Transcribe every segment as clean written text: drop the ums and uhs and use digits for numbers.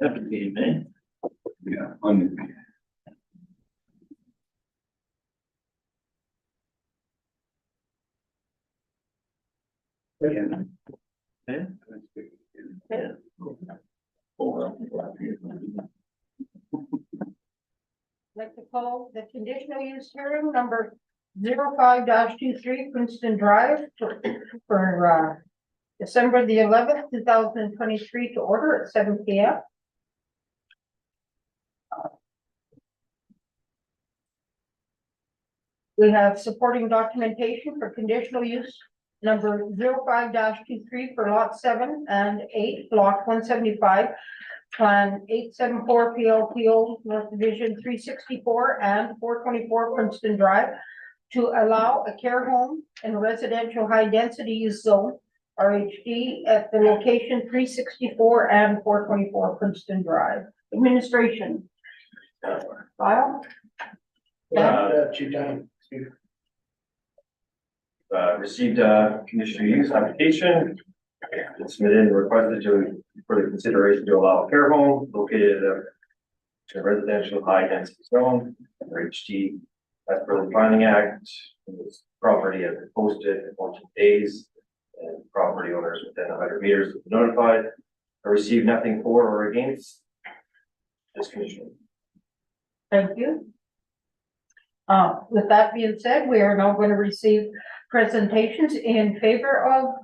17, Yeah, on Like to call the conditional use hearing number 05-23 Princeton Drive for December the 11th, 2023 to order at 7 p.m. We have supporting documentation for conditional use number 05-23 for lot 7 and 8, block 175, plan 874 PLPO, North Division 364 and 424 Princeton Drive, to allow a care home in a residential high density use zone, RHD, at the location 364 and 424 Princeton Drive. Administration. File. Chief Dunn. Received a conditional use application. It's submitted and requested for the consideration to allow a care home located in a residential high density zone, RHD, as per the Planning Act. This property has been posted in 14 days, and property owners within 100 meters have been notified. I received nothing for or against this condition. Thank you. With that being said, we are now going to receive presentations in favor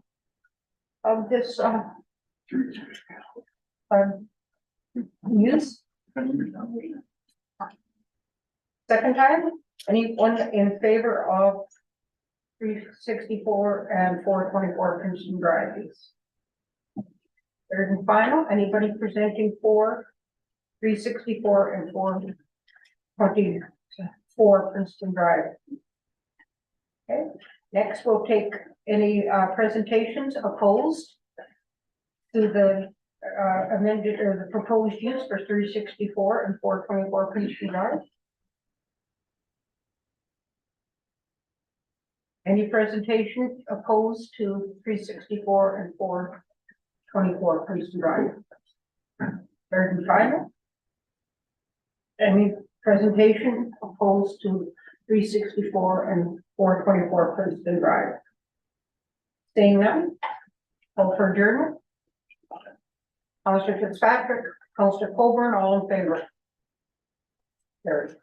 of this use. Second time, anyone in favor of 364 and 424 Princeton Drive use? Third and final, anybody presenting for 364 and 424 Princeton Drive? Okay, next we'll take any presentations opposed to the amended or the proposed use for 364 and 424 Princeton Drive. Any presentation opposed to 364 and 424 Princeton Drive? Third and final. Any presentation opposed to 364 and 424 Princeton Drive? Seeing none, call for adjournment. Councillor Fitzpatrick, Councillor Coburn, all in favor. Carried.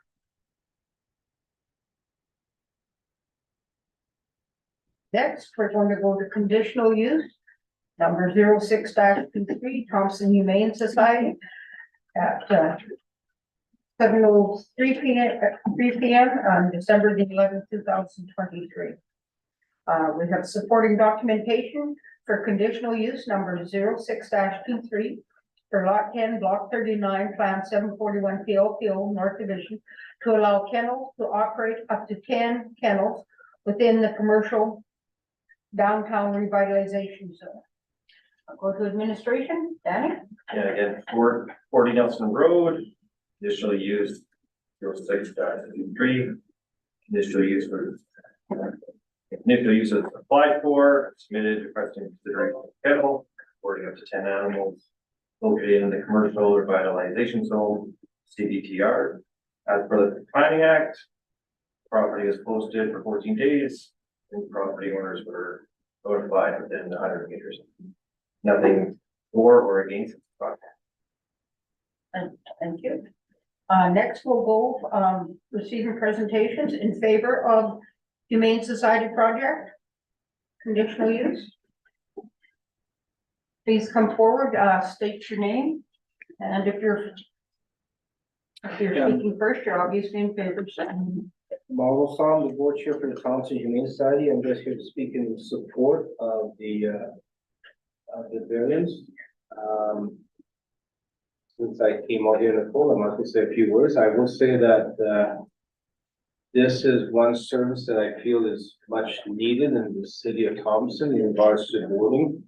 Next, we're going to go to conditional use, number 06-23, Thompson Humane Society at 7:03 p.m. on December the 11th, 2023. We have supporting documentation for conditional use number 06-23 for lot 10, block 39, plan 741 PLPO, North Division, to allow kennels to operate up to 10 kennels within the commercial downtown revitalization zone. I'll go to administration. Danny? Yeah, again, 40 Nelson Road, conditional use 06-23, conditional use for conditional use is applied for, submitted, requesting consideration of kennel, boarding up to 10 animals, located in the commercial revitalization zone, CDTR. As per the Planning Act, property is posted for 14 days, and property owners were notified within 100 meters. Nothing for or against the project. Thank you. Next we'll go receiving presentations in favor of Humane Society project, conditional use. Please come forward, state your name, and if you're speaking first, you're obviously in favor. Marvel Sam, the board chair for the Thompson Humane Society. I'm just here to speak in support of the variance. Since I came out here in the fall, I must say a few words. I will say that this is one service that I feel is much needed in the city of Thompson in regards to boarding.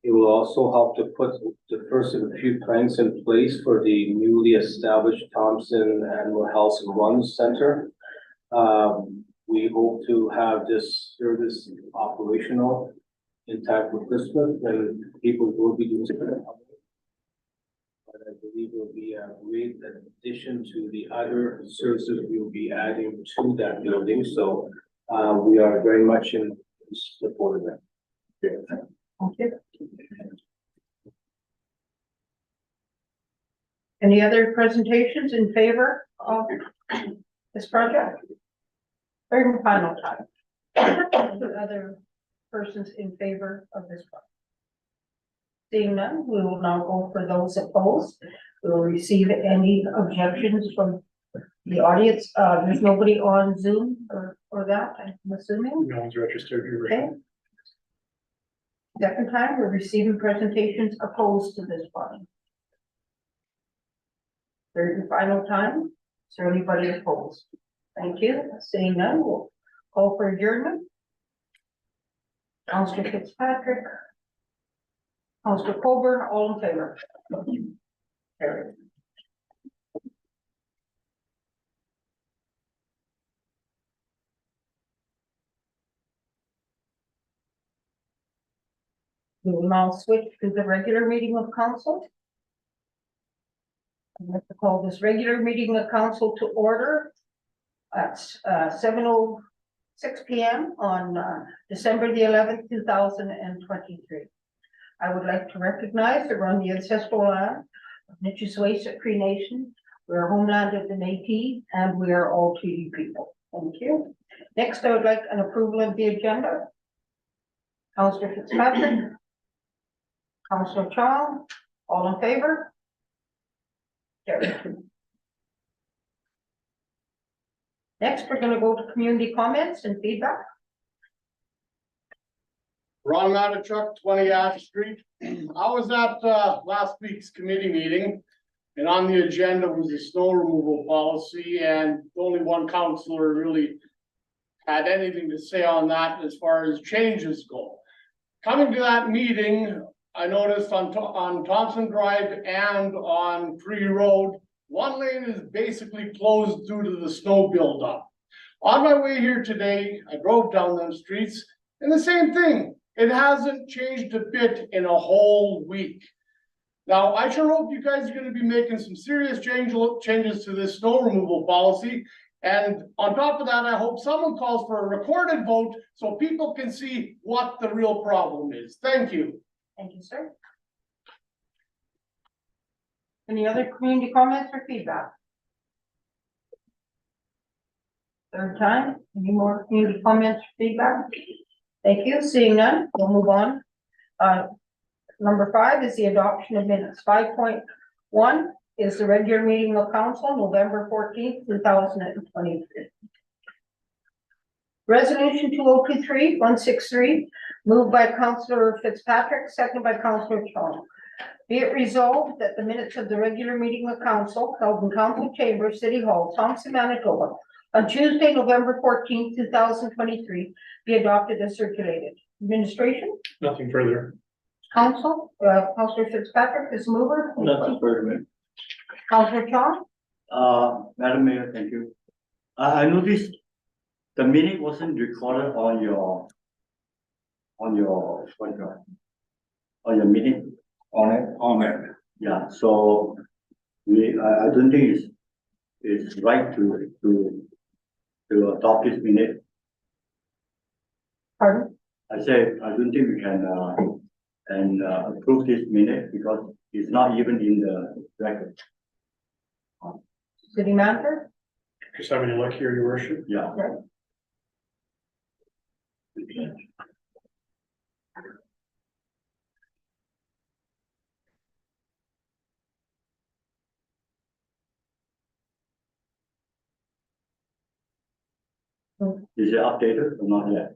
It will also help to put the first of a few plans in place for the newly established Thompson Animal Health and Wellness Center. We hope to have this service operational in time for Christmas, and people will be doing it. But I believe believe will be a great addition to the other services we will be adding to that building, so we are very much in support of that. Thank you. Any other presentations in favor of this project? Third and final time. Other persons in favor of this project? Seeing none, we will now go for those opposed. We will receive any objections from the audience. There's nobody on Zoom or that, I'm assuming. No one's registered here. Okay. Second time, we're receiving presentations opposed to this one. Third and final time, is there anybody opposed? Thank you. Seeing none, we'll call for adjournment. Councillor Fitzpatrick. Councillor Colburn, all in favor? Carried. We will now switch to the regular meeting of council. I'd like to call this regular meeting of council to order at 7:06 p.m. on December the 11th, 2023. I would like to recognize that we're on the ancestral land of Nichishway Cree Nation. We are homeland of the Métis, and we are all treaty people. Thank you. Next, I would like an approval of the agenda. Councillor Fitzpatrick. Councillor Chong, all in favor? Carried. Next, we're going to go to community comments and feedback. Ron Matachuk, 20 Ash Street. I was at last week's committee meeting, and on the agenda was the snow removal policy, and only one councillor really had anything to say on that as far as changes go. Coming to that meeting, I noticed on Thompson Drive and on Cree Road, one lane is basically closed due to the snow buildup. On my way here today, I drove down those streets, and the same thing. It hasn't changed a bit in a whole week. Now, I sure hope you guys are going to be making some serious changes to this snow removal policy. And on top of that, I hope someone calls for a recorded vote so people can see what the real problem is. Thank you. Thank you, sir. Any other community comments or feedback? Third time, any more community comments or feedback? Thank you. Seeing none, we'll move on. Number 5 is the adoption of minutes. 5.1 is the regular meeting of council, November 14th, 2023. Resolution 2023-163, moved by Councillor Fitzpatrick, second by Councillor Chong. Be it resolved that the minutes of the regular meeting of council held in Council Chamber, City Hall, Thompson, Manitoba, on Tuesday, November 14th, 2023, be adopted as circulated. Administration? Nothing further. Council, Councillor Fitzpatrick is mover. Nothing further. Councillor Chong? Madam Mayor, thank you. I noticed the minute wasn't recorded on your meeting. On it. Yeah, so I don't think it's right to adopt this minute. Pardon? I said, I don't think we can approve this minute because it's not even in the record. City manager? Just having a look here, your worship. Yeah. Is it updated or not yet?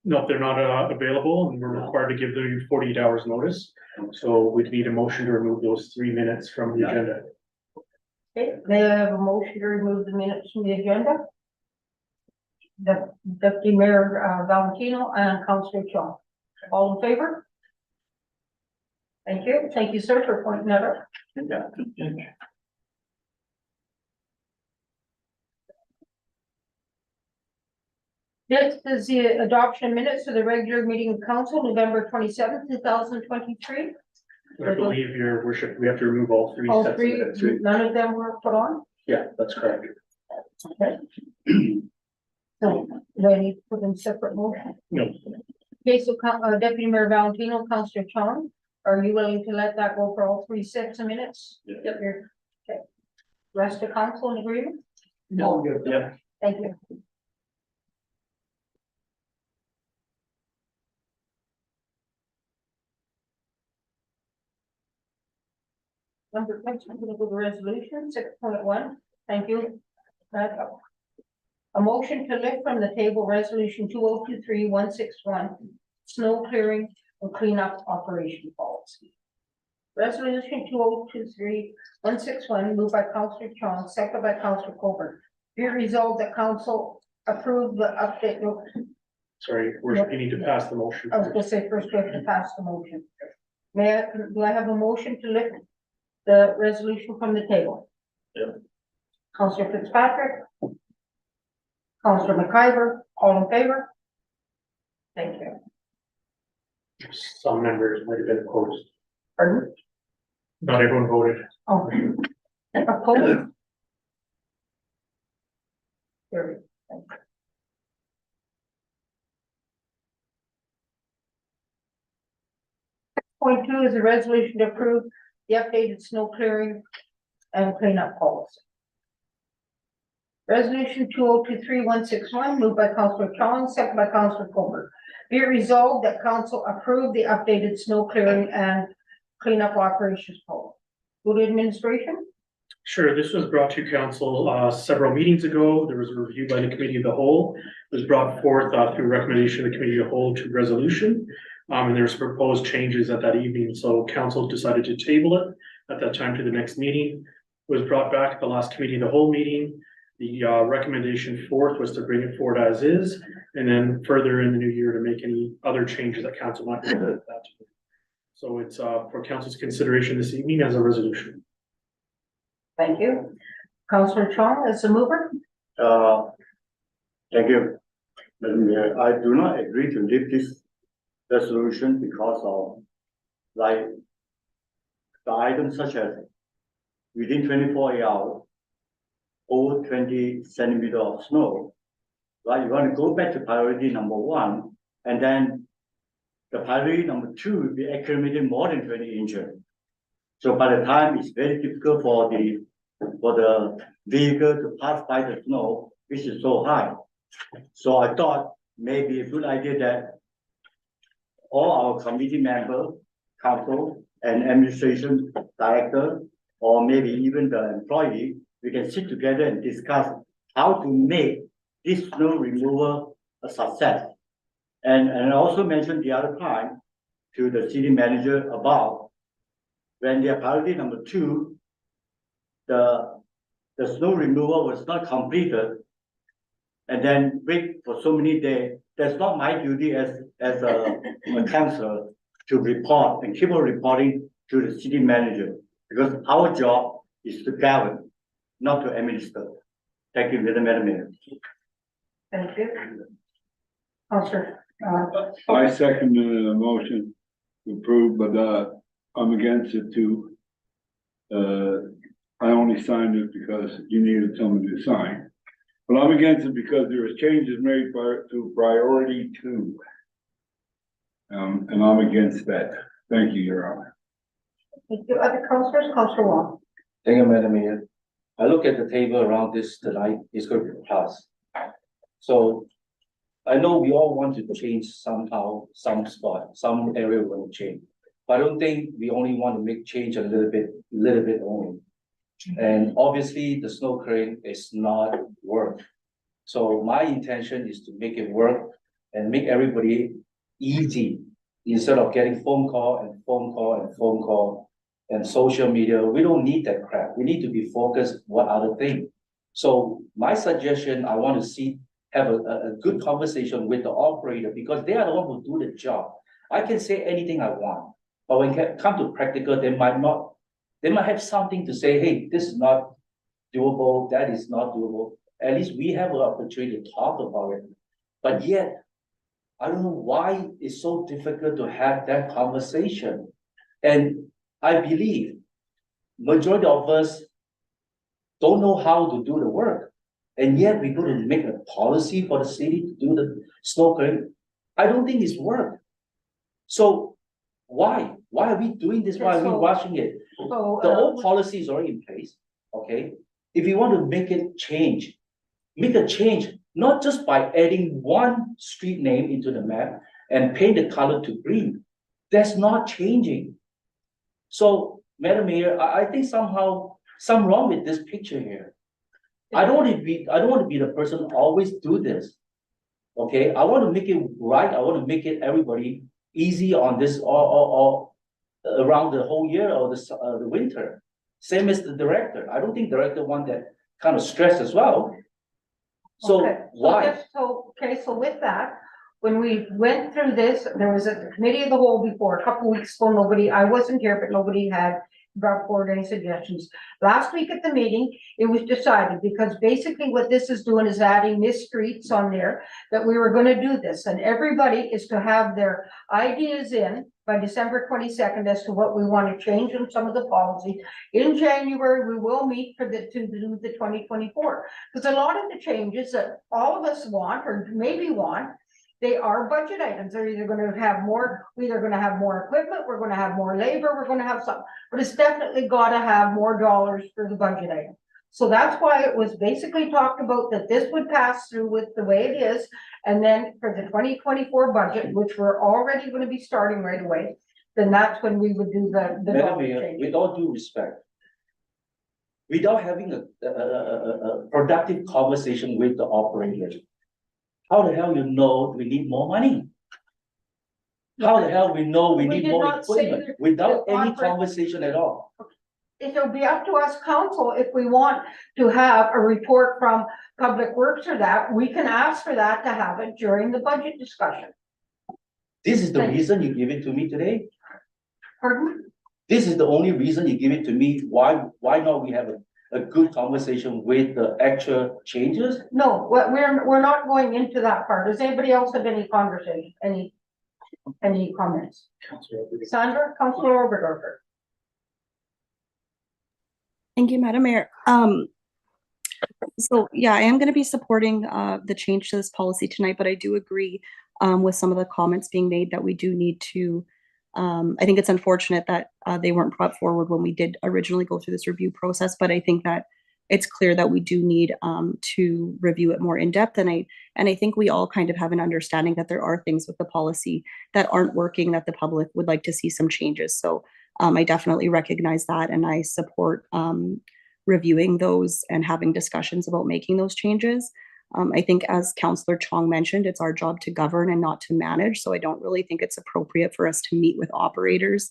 No, if they're not available, and we're required to give them 48 hours notice. So we'd need a motion to remove those 3 minutes from the agenda. Okay, may I have a motion to remove the minutes from the agenda? The Deputy Mayor Valentino and Councillor Chong. All in favor? Thank you. Thank you, sir, for pointing that out. Yeah. Next is the adoption minutes of the regular meeting of council, November 27th, 2023. I believe, your worship, we have to remove all three All sets of three, minutes. none of them were put on? Yeah, that's correct. Okay. So, do I need to put in separate motion? No, Okay, so Deputy Mayor Valentino, Councillor Chong, are you willing to let that go for all three sets of minutes? Yeah. Yep. Okay. Rest of council in agreement? yeah, Thank you. Number next, I'm gonna go to resolution 6.1. Thank you. A motion to lift from the table resolution 2023-161, snow clearing and cleanup operation policy. Resolution 2023-161, moved by Councillor Chong, second by Councillor Colbert. Be it resolved that council approve the update. sorry, worship, you need to pass the motion. I was gonna say first we have to pass the motion. Do I have a motion to lift the resolution from the table? Yep. Councillor Fitzpatrick. Councillor McIver, all in favor? Thank you. Some members might have been opposed. Pardon? Not everyone voted. Oh. Opposed? Carried. Thank you. Point two is a resolution to approve the updated snow clearing and cleanup policy. Resolution 2023-161, moved by Councillor Chong, second by Councillor Colbert. Be it resolved that council approve the updated snow clearing and cleanup operations policy. Go to administration. Sure, this was brought to council several meetings ago. There was a review by the committee of the whole. It was brought forth through recommendation of the committee of the whole to resolution. And there's proposed changes at that evening, so council decided to table it at that time to the next meeting. It was brought back at the last committee of the whole meeting. The recommendation forth was to bring it forward as is, and then further in the new year to make any other changes that council might want that to. So it's for council's consideration this evening as a resolution. Thank you. Councillor Chong as the mover. Thank you. Madam Mayor, I do not agree to leave this resolution because of like the items such as within 24 hours, over 20 centimeters of snow. Right, you want to go back to priority number one, and then the priority number two will be accumulating more than 20 inches. So by the time it's very difficult for the vehicle to pass by the snow, which is so high. So I thought maybe a good idea that all our committee members, council and administration director, or maybe even the employee, we can sit together and discuss how to make this snow removal a success. And I also mentioned the other time to the city manager about when their priority number two, the snow removal was not completed, and then wait for so many days. That's not my duty as a councillor to report and keep on reporting to the city manager, because our job is to govern, not to administer. Thank you, Madam Mayor. Thank you. Councillor. I second the motion to approve, but I'm against it too. I only signed it because you needed someone to sign. But I'm against it because there was changes made to priority two. And I'm against that. Thank you, Your Honor. Thank you. Other councillors, Councillor Wong. Thank you, Madam Mayor. I look at the table around this tonight, it's going to be passed. So I know we all want to change somehow, some spot, some area we want to change. But I don't think we only want to make change a little bit only. And obviously the snow clearing is not work. So my intention is to make it work and make everybody easy instead of getting phone call and phone call and phone call and social media. We don't need that crap. We need to be focused what other thing. So my suggestion, I want to have a good conversation with the operator because they are the one who do the job. I can say anything I want, but when it comes to practical, they might have something to say, hey, this is not doable, that is not doable. At least we have an opportunity to talk about it. But yet, I don't know why it's so difficult to have that conversation. And I believe majority of us don't know how to do the work. And yet we're going to make a policy for the city to do the snow clearing. I don't think it's work. So why? Why are we doing this? Why are we So- rushing it? So, The old policy is already in place, okay? If you want to make it change, make a change, not just by adding one street name into the map and paint the color to green. That's not changing. So, Madam Mayor, I think somehow, some wrong with this picture here. I don't want to be the person who always do this. Okay, I want to make it right, I want to make it everybody easy on this or around the whole year or the winter. Same as the director. I don't think director want that kind of stress as well. So okay, why? so with that, when we went through this, there was a committee of the whole before, a couple weeks ago, I wasn't here, but nobody had brought forward any suggestions. Last week at the meeting, it was decided, because basically what this is doing is adding missed streets on there, that we were gonna do this, and everybody is to have their ideas in by December 22nd as to what we want to change in some of the policies. In January, we will meet to do the 2024, because a lot of the changes that all of us want, or maybe want, they are budget items. They're either gonna have more, we're either gonna have more equipment, we're gonna have more labor, we're gonna have some, but it's definitely gotta have more dollars for the budget item. So that's why it was basically talked about that this would pass through with the way it is. And then for the 2024 budget, which we're already gonna be starting right away, then that's when we would do the Madam dollar Mayor, change. with all due respect, without having a productive conversation with the operators, how the hell you know we need more money? How the hell we know we We need did more not say equipment that without the any oper- conversation at all? It'll be up to us council if we want to have a report from Public Works or that, we can ask for that to have it during the budget discussion. This is the Thank you. reason you give it to me today? Pardon? This is the only reason you give it to me? Why not we have a good conversation with the actual changes? No, we're not going into that part. Does anybody else have any conversation, any comments? Sandra, Councilor Oberdorfer. Thank you, Madam Mayor. So yeah, I am going to be supporting the change to this policy tonight, but I do agree with some of the comments being made that we do need to. I think it's unfortunate that they weren't brought forward when we did originally go through this review process, but I think that it's clear that we do need to review it more in depth. And I think we all kind of have an understanding that there are things with the policy that aren't working, that the public would like to see some changes. So I definitely recognize that, and I support reviewing those and having discussions about making those changes. I think, as Councillor Chong mentioned, it's our job to govern and not to manage. So I don't really think it's appropriate for us to meet with operators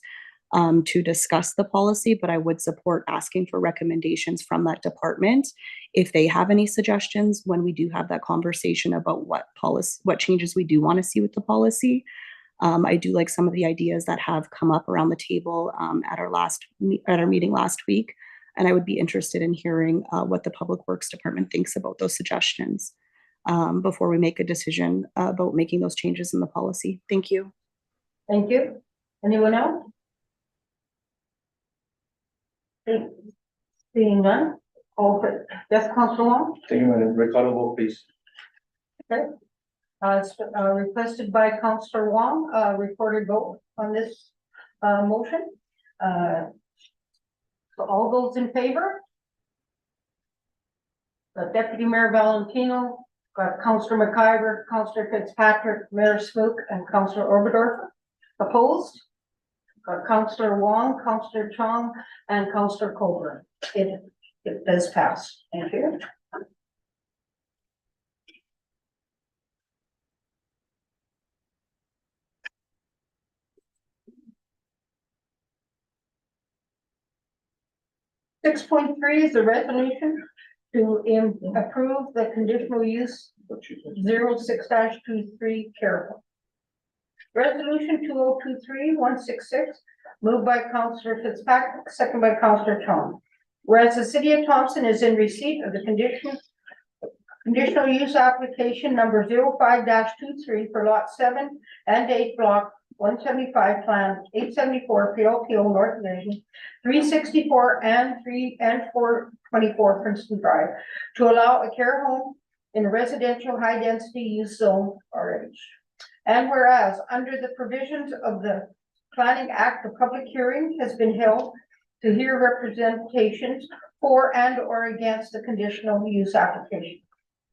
to discuss the policy, but I would support asking for recommendations from that department if they have any suggestions when we do have that conversation about what changes we do want to see with the policy. I do like some of the ideas that have come up around the table at our meeting last week, and I would be interested in hearing what the Public Works Department thinks about those suggestions before we make a decision about making those changes in the policy. Thank you. Thank you. Anyone else? Seeing none? Yes, Councilor Wong? Thank you, Madam. Record vote, please. Okay. It's requested by Councillor Wong, recorded vote on this motion. So all those in favor? Deputy Mayor Valentino, got Councillor McIver, Councillor Fitzpatrick, Mayor Smook, and Councillor Oberdorfer. Opposed? Got Councillor Wong, Councillor Chong, and Councillor Coburn. It does pass. Thank you. Six point three is a resolution to approve the conditional use 06-23 Carroll. Resolution 2023-166, moved by Councillor Fitzpatrick, second by Councillor Chong. Whereas the city of Thompson is in receipt of the conditional use application number 05-23 for lot 7 and 8 block 175, Plan 874, PLPO North Division, 364 and 424 Princeton Drive, to allow a care home in a residential high-density use zone, RH. And whereas, under the provisions of the Planning Act, a public hearing has been held to hear representations for and or against the conditional use application.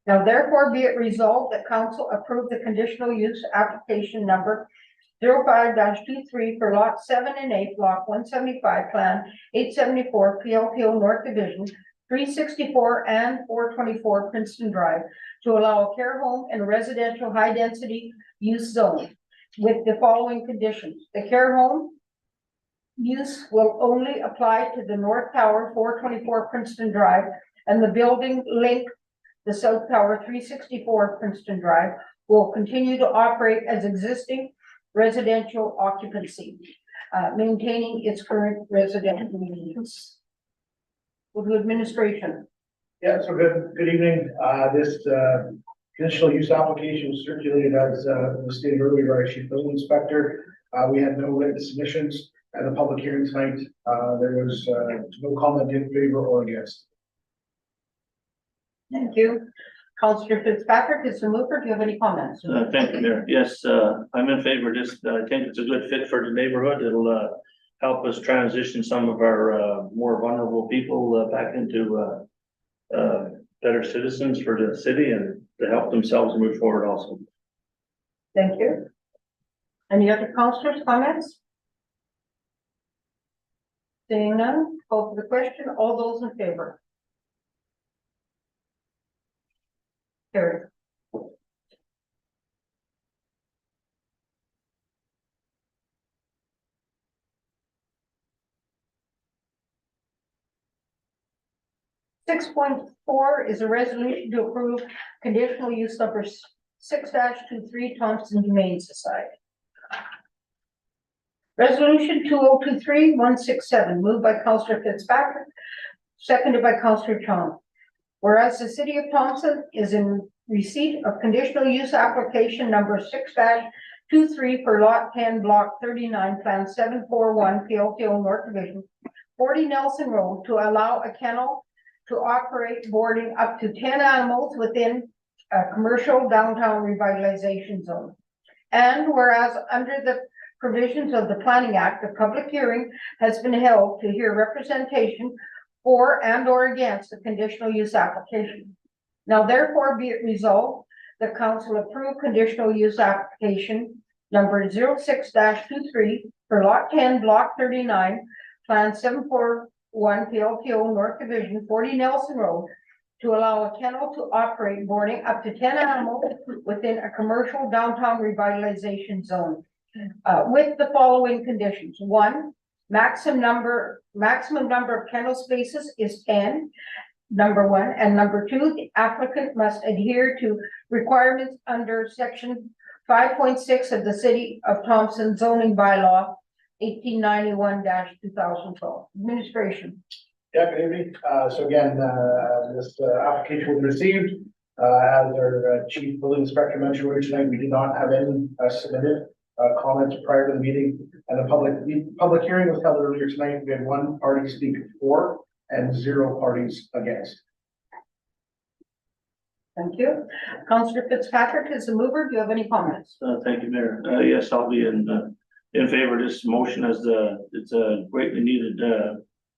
Now therefore be it resolved that council approve the conditional use application number 05-23 for lot 7 and 8, block 175, plan 874, PLPO North Division, 364 and 424 Princeton Drive, to allow a care home in a residential high-density use zone with the following conditions. The care home use will only apply to the North Tower, 424 Princeton Drive, and the building link the South Tower, 364 Princeton Drive, will continue to operate as existing residential occupancy, maintaining its current residential use. With the administration. Yeah, so good evening. This conditional use application was circulated as was stated earlier by our chief building inspector. We had no written submissions at the public hearing tonight. There was no comment in favor or against. Thank you. Councillor Fitzpatrick is the mover. Do you have any comments? Thank you, Mayor. Yes, I'm in favor of this. I think it's a good fit for the neighborhood. It'll help us transition some of our more vulnerable people back into better citizens for the city and to help themselves move forward also. Thank you. Any other councillors' comments? Seeing none, call for the question. All those in favor? Carried. Six point four is a resolution to approve conditional use number 6-23 Thompson Humane Society. Resolution 2023-167, moved by Councillor Fitzpatrick, seconded by Councillor Chong. Whereas the city of Thompson is in receipt of conditional use application number 6-23 for lot 10, block 39, plan 741, PLPO North Division, 40 Nelson Road, to allow a kennel to operate boarding up to 10 animals within a commercial downtown revitalization zone. And whereas under the provisions of the Planning Act, a public hearing has been held to hear representation for and or against the conditional use application. Now therefore be it resolved, the council approve conditional use application number 06-23 for lot 10, block 39, plan 741, PLPO North Division, 40 Nelson Road, to allow a kennel to operate boarding up to 10 animals within a commercial downtown revitalization zone. With the following conditions. One, maximum number of kennel spaces is 10, number one, and number two, the applicant must adhere to requirements under section 5.6 of the City of Thompson zoning bylaw 1891-2012. Administration. Yeah, good evening. So again, this application was received. As our chief building inspector mentioned earlier tonight, we did not have any submitted comments prior to the meeting, and the public hearing was held earlier tonight. We had one party speak for and 0 parties against. Thank you. Councillor Fitzpatrick is the mover. Do you have any comments? Thank you, Mayor. Yes, I'll be in favor of this motion as it's a greatly needed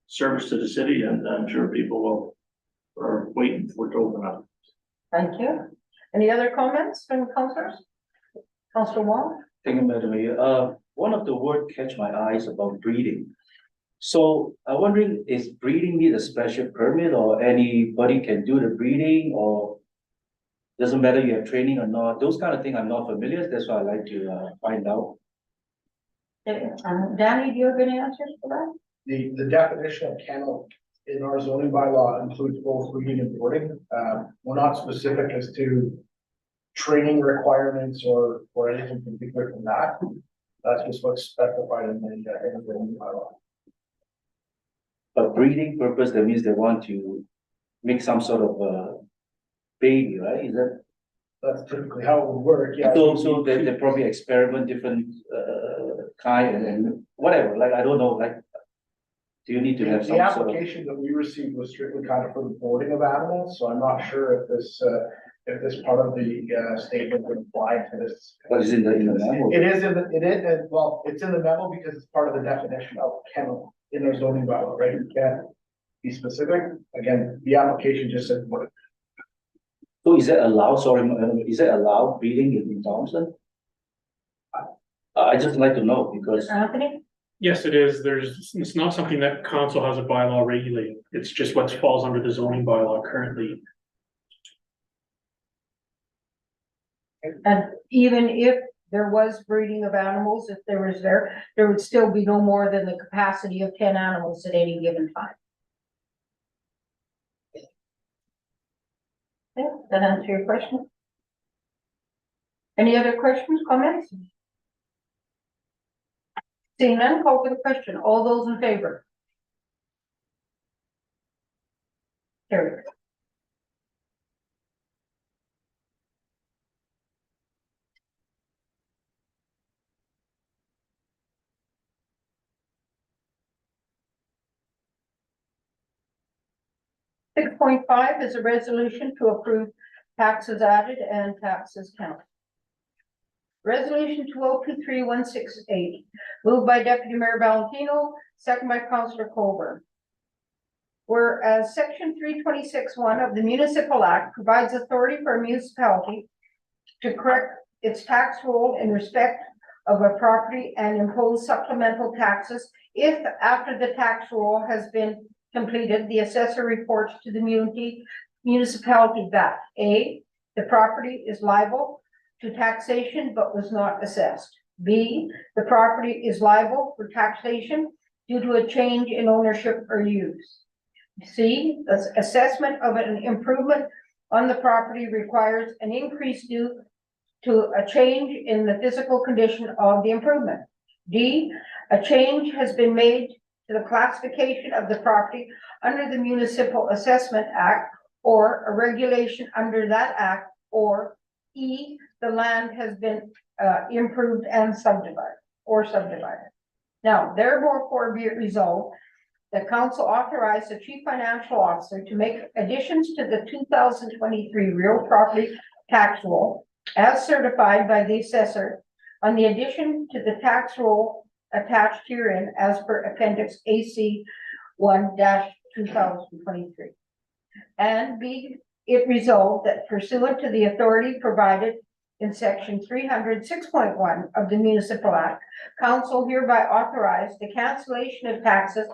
service to the city, and I'm sure people are waiting for it to open up. Thank you. Any other comments from councillors? Councillor Wong? Thank you, Madam Mayor. One of the words catch my eyes about breeding. So I'm wondering, is breeding need a special permit, or anybody can do the breeding, or doesn't matter you have training or not? Those kind of things I'm not familiar. That's why I like to find out. Danny, do you have any answers for that? The definition of kennel in our zoning bylaw includes both breeding and boarding. We're not specific as to training requirements or anything particular from that. That's just what's specified in the zoning bylaw. But breeding purpose, that means they want to make some sort of baby, right? Is that? that's typically how it would work, yeah. So they probably experiment different, kind and whatever, like, I don't know, like, do you need to have The some sort of, application that we received was strictly kind of for the boarding of animals, so I'm not sure if this part of the, statement would apply to this. what is in the memo? It is well, it's in the memo because it's part of the definition of kennel in our zoning bylaw, right? You can't be specific. Again, the application just said what. So is that allowed, sorry, is that allowed breeding in Thompson? I just like to know because, Anthony? Yes, it is. It's not something that council has a bylaw regulating. It's just what falls under the zoning bylaw currently. And even if there was breeding of animals, if there was there would still be no more than the capacity of 10 animals at any given time. Okay, that answer your question? Any other questions, comments? Seeing none, call for the question. All those in favor? Carried. Six point five is a resolution to approve taxes added and taxes counted. Resolution 2023-168, moved by Deputy Mayor Valentino, second by Councillor Colburn. Whereas Section 326(1) of the Municipal Act provides authority for a municipality to correct its tax roll in respect of a property and impose supplemental taxes if, after the tax roll has been completed, the assessor reports to the municipality that A, the property is liable to taxation but was not assessed. B, the property is liable for taxation due to a change in ownership or use. C, the assessment of an improvement on the property requires an increase due to a change in the physical condition of the improvement. D, a change has been made to the classification of the property under the Municipal Assessment Act or a regulation under that act, or E, the land has been improved and subdivided. Now, therefore be it resolved that council authorized the chief financial officer to make additions to the 2023 real property tax roll as certified by the assessor on the addition to the tax roll attached herein as per Appendix AC 1-2023. And be it resolved that pursuant to the authority provided in Section 306.1 of the Municipal Act, council hereby authorized the cancellation of taxes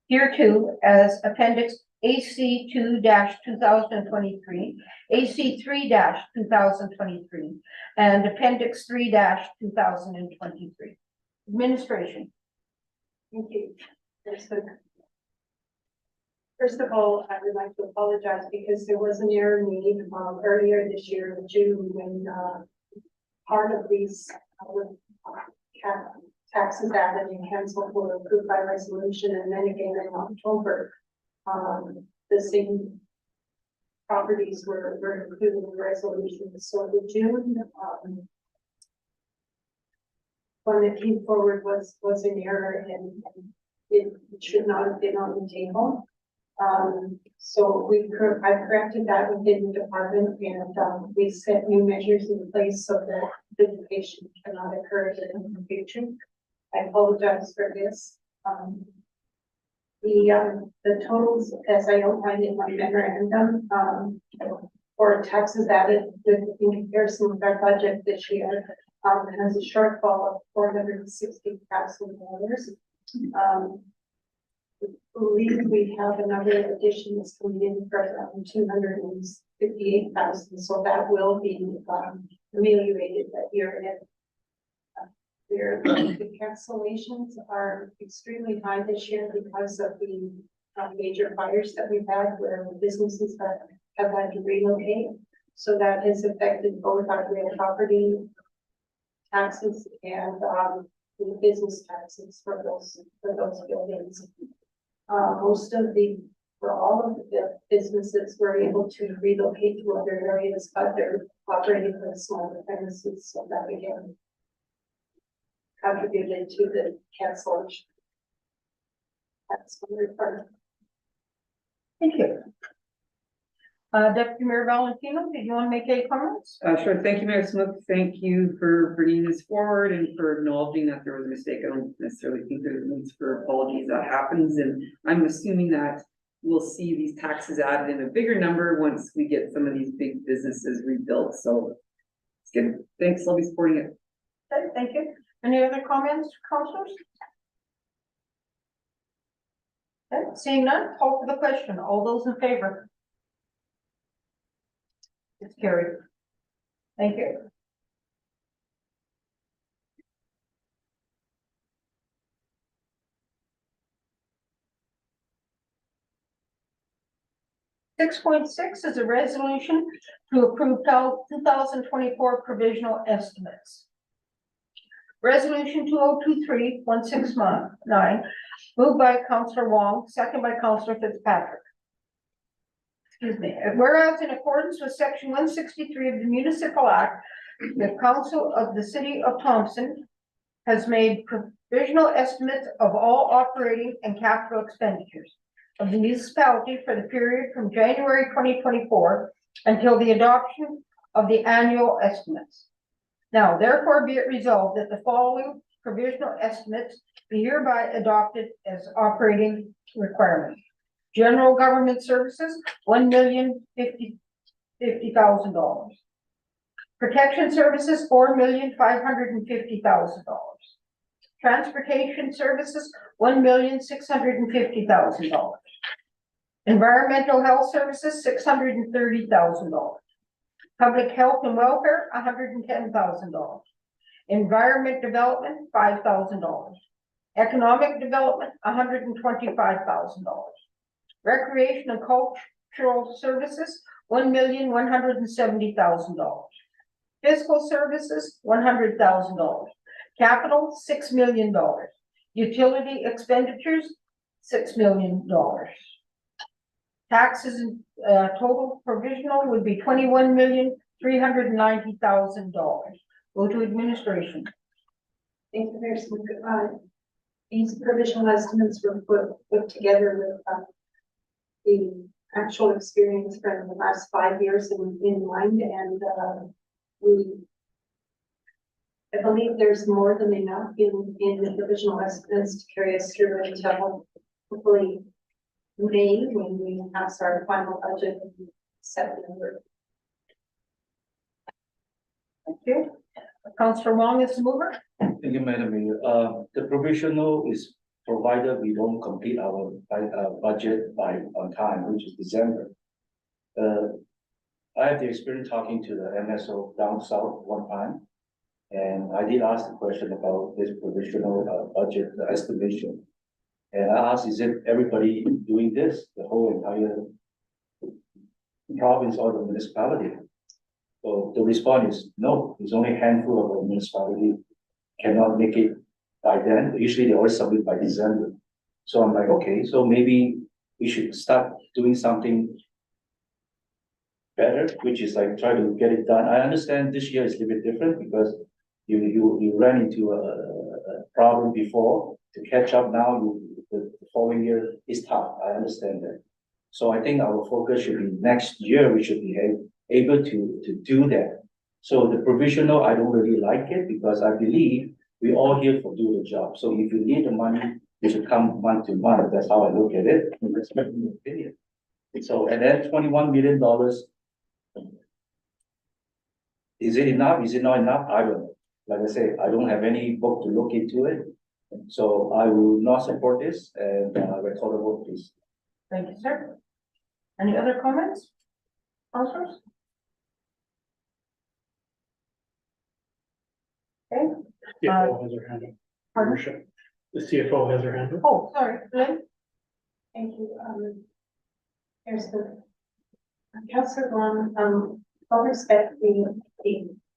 hereto as Appendix AC 2-2023, AC 3-2023, and Appendix 3-2023. Administration. Thank you. First of all, I would like to apologize because there was an error made earlier this year in June when part of these taxes added and canceled were approved by resolution, and then again in October, the same properties were included in the resolution. So the June one that came forward was an error, and it should not have been on the table. So I corrected that within the department, and we set new measures in place so that duplication cannot occur in the future. I apologize for this. The totals, as I outlined in my memorandum, for taxes added in comparison with our budget this year, has a shortfall of $460,000. I believe we have another addition that's coming in for $258,000, so that will be ameliorated that year ahead. The cancellations are extremely high this year because of the major fires that we've had where businesses have had to relocate. So that has affected both our real property taxes and the business taxes for those buildings. For all of the businesses were able to relocate to other areas, but their operating for the smaller premises, so that again contributed to the cancellation. That's one part. Thank you. Deputy Mayor Valentino, did you want to make any comments? Sure. Thank you, Mayor Smith. Thank you for bringing this forward and for acknowledging that there was a mistake. I don't necessarily think there's needs for apologies. That happens, and I'm assuming that we'll see these taxes added in a bigger number once we get some of these big businesses rebuilt. So it's good. Thanks. I'll be supporting it. Okay, thank you. Any other comments, councilors? Okay, seeing none, call for the question. All those in favor? It's carried. Thank you. Six point six is a resolution to approve 2024 provisional estimates. Resolution 2023-1619, moved by Councillor Wong, second by Councillor Fitzpatrick. Excuse me. Whereas in accordance with section 163 of the Municipal Act, the Council of the City of Thompson has made provisional estimates of all operating and capital expenditures of the municipality for the period from January 2024 until the adoption of the annual estimates. Now, therefore, be it resolved that the following provisional estimates be hereby adopted as operating requirements. General government services, $1,050,000. Protection services, $4,550,000. Transportation services, $1,650,000. Environmental health services, $630,000. Public health and welfare, $110,000. Environment development, $5,000. Economic development, $125,000. Recreation and cultural services, $1,170,000. Fiscal services, $100,000. Capital, $6 million. Utility expenditures, $6 million. Taxes and total provisional would be $21,390,000. Go to administration. Thank you, Mayor Smith. These provisional estimates were put together with the actual experience from the last 5 years in mind, and I believe there's more than enough in the provisional estimates to carry us through until hopefully May, when we pass our final budget in September. Thank you. Councillor Wong is the mover. Thank you, Madam Mayor. The provisional is provided we don't complete our budget on time, which is December. I have the experience talking to the MSO down south one time, and I did ask the question about this provisional budget estimation. And I asked, is it everybody doing this, the whole entire province or the municipality? So the response is no, there's only a handful of municipality cannot make it by then. Usually they always submit by December. So I'm like, okay, so maybe we should start doing something better, which is like try to get it done. I understand this year is a little bit different because you ran into a problem before to catch up now. The following year is tough. I understand that. So I think our focus should be next year. We should be able to do that. So the provisional, I don't really like it because I believe we're all here for do the job. So if you need the money, you should come month to month. That's how I look at it. That's my opinion. So, and then $21 million. Is it enough? Is it not enough? I don't know. Like I say, I don't have any book to look into it. So I will not support this and record a vote, please. Thank you, sir. Any other comments? Councilors? Okay. CFO has her hand up. Pardon? The CFO has her hand up. Oh, sorry, Lynn? Thank you. There's the Councillor Wong, all respect, the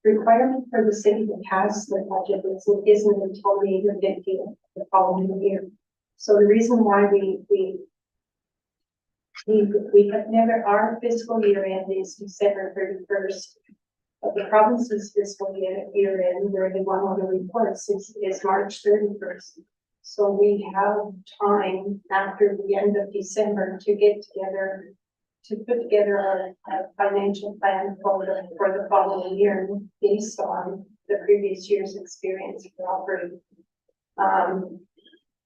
requirement for the city to pass the budget isn't until May the 15th the following year. So the reason why we have never, our fiscal year end is December 31st. But the province's fiscal year end, where they want all the reports, is March 31st. So we have time after the end of December to get together, to put together a financial plan for the following year based on the previous year's experience for operating.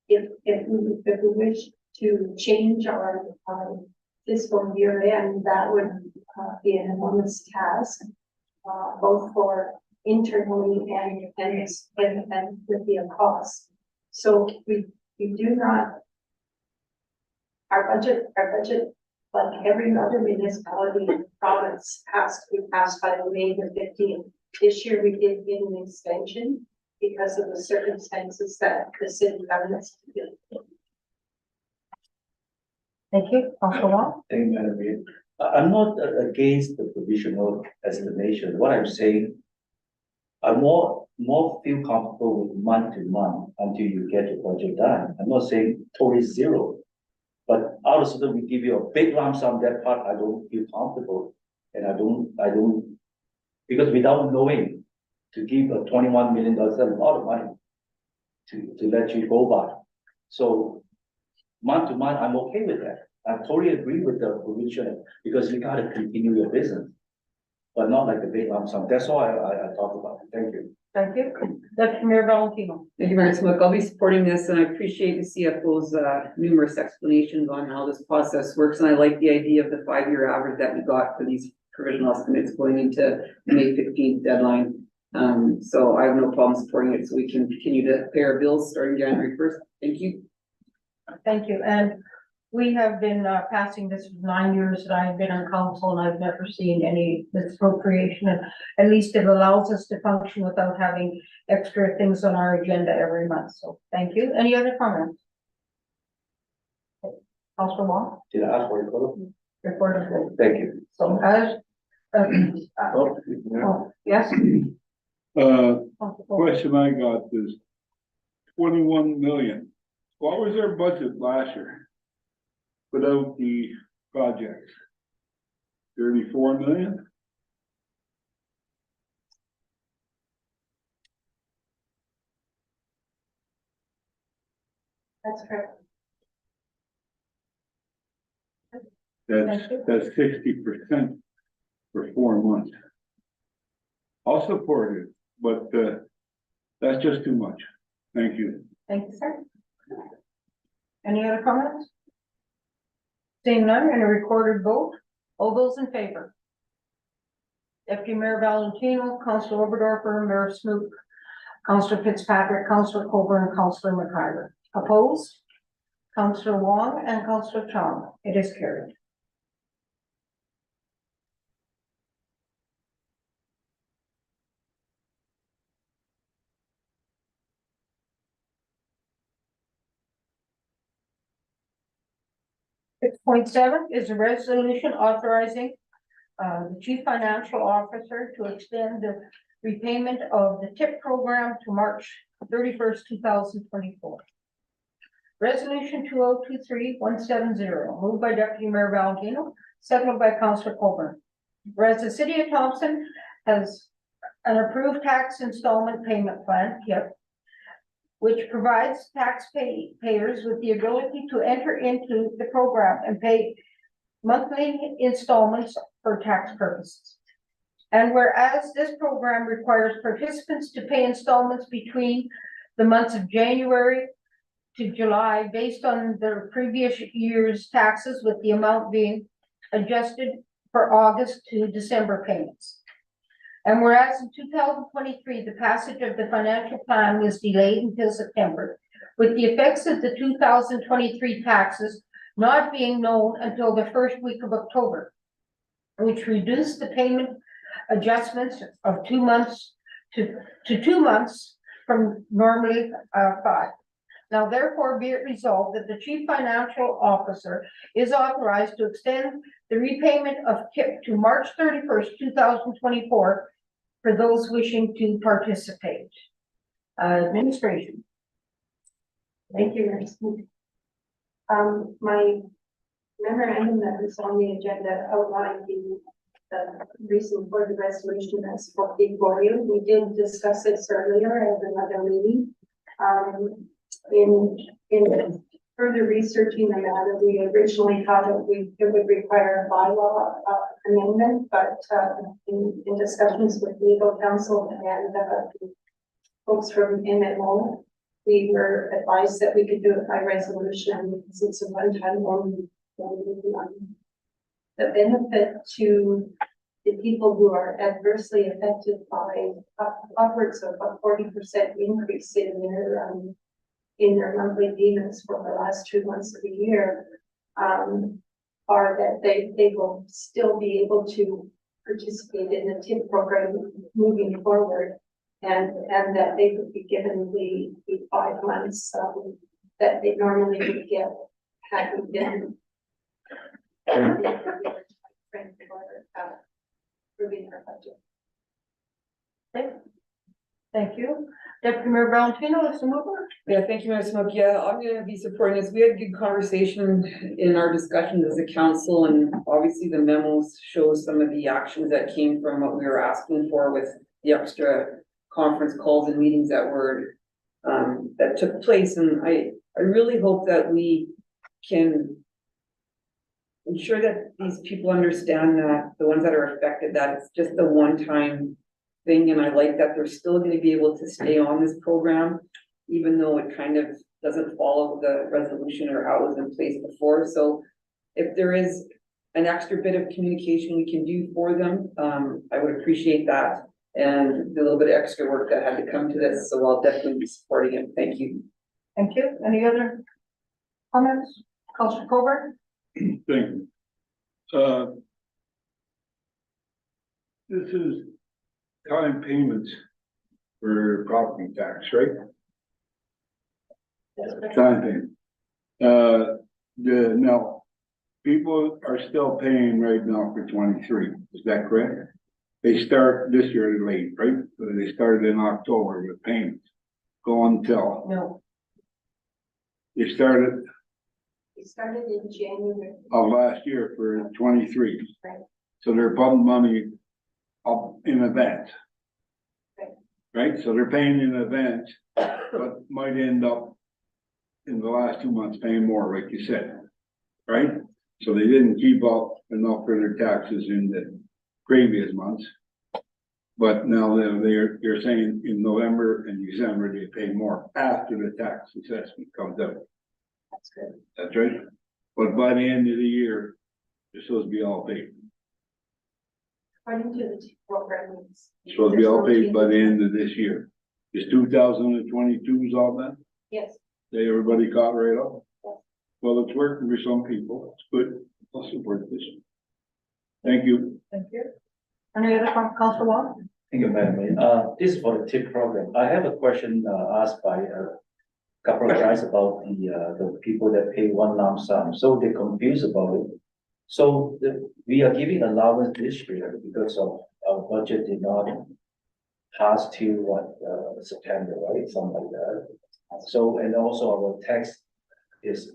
If we wish to change our fiscal year end, that would be an enormous task, both for internally and with the cost. So we do not, our budget, like every other municipality in the province, has to be passed by the May the 15th. This year we did get an extension because of the circumstances that the city governments did. Thank you, Councilor Wong. Thank you, Madam Mayor. I'm not against the provisional estimation. What I'm saying, I'm more feel comfortable with month to month until you get your budget done. I'm not saying totally zero. But out of sudden, we give you a big lump sum, that part I don't feel comfortable. And I don't, because without knowing, to give a $21 million, that's a lot of money to let you go by. So month to month, I'm okay with that. I totally agree with the provision because you gotta continue your business, but not like a big lump sum. That's all I talk about. Thank you. Thank you. Deputy Mayor Valentino. Thank you very much. I'll be supporting this, and I appreciate the CFO's numerous explanations on how this process works. And I like the idea of the 5-year average that we got for these provisional estimates going into the May 15th deadline. So I have no problem supporting it, so we can continue to pay our bills starting January 1st. Thank you. Thank you. And we have been passing this for 9 years that I've been on council, and I've never seen any misappropriation. And at least it allows us to function without having extra things on our agenda every month. So thank you. Any other comments? Councilor Wong? Did I ask for a photo? Report of vote. Thank you. So as, yes? Question I got is 21 million. What was our budget last year? Without the projects? 34 million? That's correct. That's 60% for 4 months. I'll support it, but that's just too much. Thank you. Thank you, sir. Any other comments? Seeing none, and a recorded vote. All those in favor? Deputy Mayor Valentino, Councilor Oberdorfer, Mayor Smoot, Councilor Fitzpatrick, Councilor Coburn, Councilor McIver. Opposed? Councilor Wong and Councilor Chong. It is carried. Six point seven is a resolution authorizing the chief financial officer to extend the repayment of the TIP program to March 31st, 2024. Resolution 2023-170, moved by Deputy Mayor Valentino, seconded by Councilor Coburn. Whereas the city of Thompson has an approved tax installment payment plan, TIP, which provides taxpayers with the ability to enter into the program and pay monthly installments for tax purposes. And whereas this program requires participants to pay installments between the months of January to July based on their previous year's taxes, with the amount being adjusted for August to December payments. And whereas in 2023, the passage of the financial plan was delayed until September, with the effects of the 2023 taxes not being known until the first week of October, which reduced the payment adjustments of 2 months to 2 months from normally 5. Now therefore be it resolved that the chief financial officer is authorized to extend the repayment of TIP to March 31st, 2024 for those wishing to participate. Administration. Thank you, Nurse. My memorandum that was on the agenda outlined the the reason for the resolution that's before you. We did discuss this earlier at another meeting. In further researching the matter, we originally thought it would require a bylaw amendment, but in discussions with legal counsel and folks from MMO, we were advised that we could do it by resolution because it's a one-time only. The benefit to the people who are adversely affected by upwards of a 40% increase in their monthly payments for the last 2 months of the year, are that they will still be able to participate in the TIP program moving forward, and that they would be given the 5 months that they normally would get had we been approving our budget. Okay. Thank you. Deputy Mayor Valentino, is the mover? Yeah, thank you, Ms. Smoke. Yeah, I'm gonna be supporting this. We had good conversation in our discussions as a council, and obviously the memos show some of the actions that came from what we were asking for with the extra conference calls and meetings that were that took place. And I really hope that we can ensure that these people understand that the ones that are affected, that it's just a one-time thing. And I like that they're still going to be able to stay on this program, even though it kind of doesn't follow the resolution or how it was in place before. So if there is an extra bit of communication we can do for them, I would appreciate that. And the little bit of extra work that had to come to this. So I'll definitely be supporting it. Thank you. Thank you. Any other comments? Councilor Colbert? Thank you. This is time payments for property tax, right? Time payment. Now, people are still paying right now for 23, is that correct? They start this year late, right? So they started in October with payments. Go on till. No. They started We started in January. of last year for 23. Right. So they're putting money up in advance. Right. Right, so they're paying in advance, but might end up in the last 2 months paying more, like you said, right? So they didn't keep up enough for their taxes in the previous months. But now they're saying in November and December, they pay more after the tax assessment comes out. That's good. That's right. But by the end of the year, they're supposed to be all paid. According to the program, It's supposed to be all paid by the end of this year. Is 2022's all done? Yes. They, everybody caught right up? Well, it's working for some people. It's good. I'll support this. Thank you. Thank you. Any other Councilor Wong? Thank you, Madam Mayor. This is for the TIP program. I have a question asked by a couple of guys about the people that pay one lump sum. So they're confused about it. So we are giving allowance this year because of our budget did not pass till September, right? Something like that. So, and also our tax is